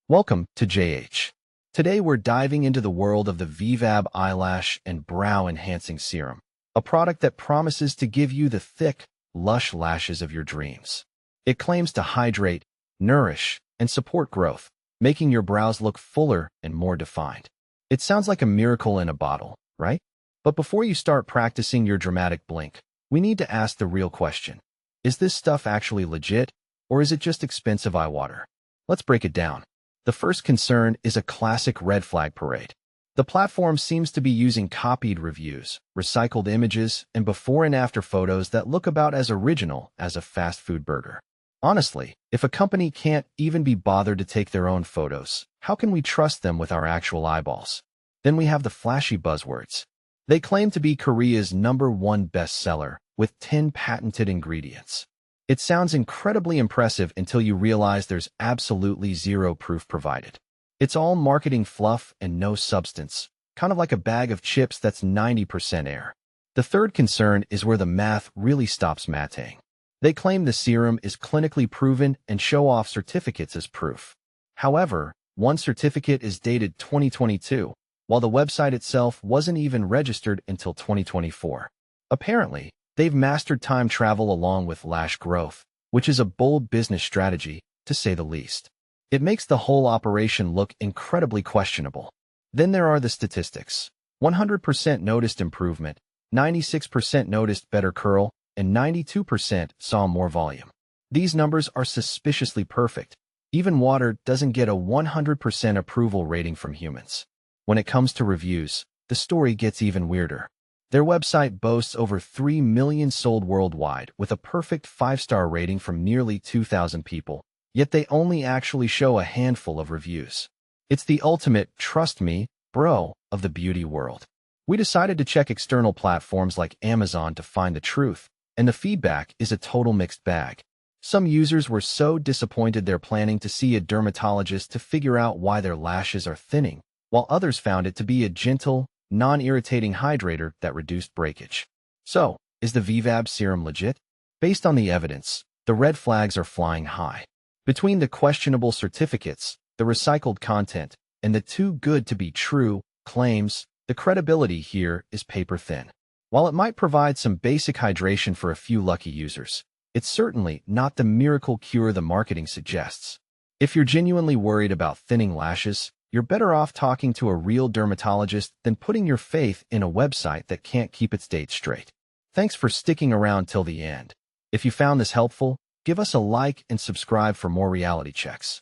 Welcome to JH. Today we're diving into the world of the Vivelab Eyelash and Brow Enhancing Serum, a product that promises to give you the thick, lush lashes of your dreams. It claims to hydrate, nourish, and support growth, making your brows look fuller and more defined. It sounds like a miracle in a bottle, right? But before you start practicing your dramatic blink, we need to ask the real question. Is this stuff actually legit, or is it just expensive eye water? Let's break it down. The first concern is a classic red flag parade. The platform seems to be using copied reviews, recycled images, and before and after photos that look about as original as a fast food burger. Honestly, if a company can't even be bothered to take their own photos, how can we trust them with our actual eyeballs? Then we have the flashy buzzwords. They claim to be Korea's #1 bestseller, with 10 patented ingredients. It sounds incredibly impressive until you realize there's absolutely zero proof provided. It's all marketing fluff and no substance, kind of like a bag of chips that's 90% air. The third concern is where the math really stops mathing. They claim the serum is clinically proven and show off certificates as proof. However, one certificate is dated 2022, while the website itself wasn't even registered until 2024. Apparently, they've mastered time travel along with lash growth, which is a bold business strategy, to say the least. It makes the whole operation look incredibly questionable. Then there are the statistics. 100% noticed improvement, 96% noticed better curl, and 92% saw more volume. These numbers are suspiciously perfect. Even water doesn't get a 100% approval rating from humans. When it comes to reviews, the story gets even weirder. Their website boasts over 3 million sold worldwide with a perfect 5-star rating from nearly 2,000 people, yet they only actually show a handful of reviews. It's the ultimate trust me, bro, of the beauty world. We decided to check external platforms like Amazon to find the truth, and the feedback is a total mixed bag. Some users were so disappointed they're planning to see a dermatologist to figure out why their lashes are thinning, while others found it to be a gentle, non-irritating hydrator that reduced breakage. So, is the Vivelab serum legit? Based on the evidence, the red flags are flying high. Between the questionable certificates, the recycled content, and the too good to be true claims, the credibility here is paper thin. While it might provide some basic hydration for a few lucky users, it's certainly not the miracle cure the marketing suggests. If you're genuinely worried about thinning lashes, you're better off talking to a real dermatologist than putting your faith in a website that can't keep its dates straight. Thanks for sticking around till the end. If you found this helpful, give us a like and subscribe for more reality checks.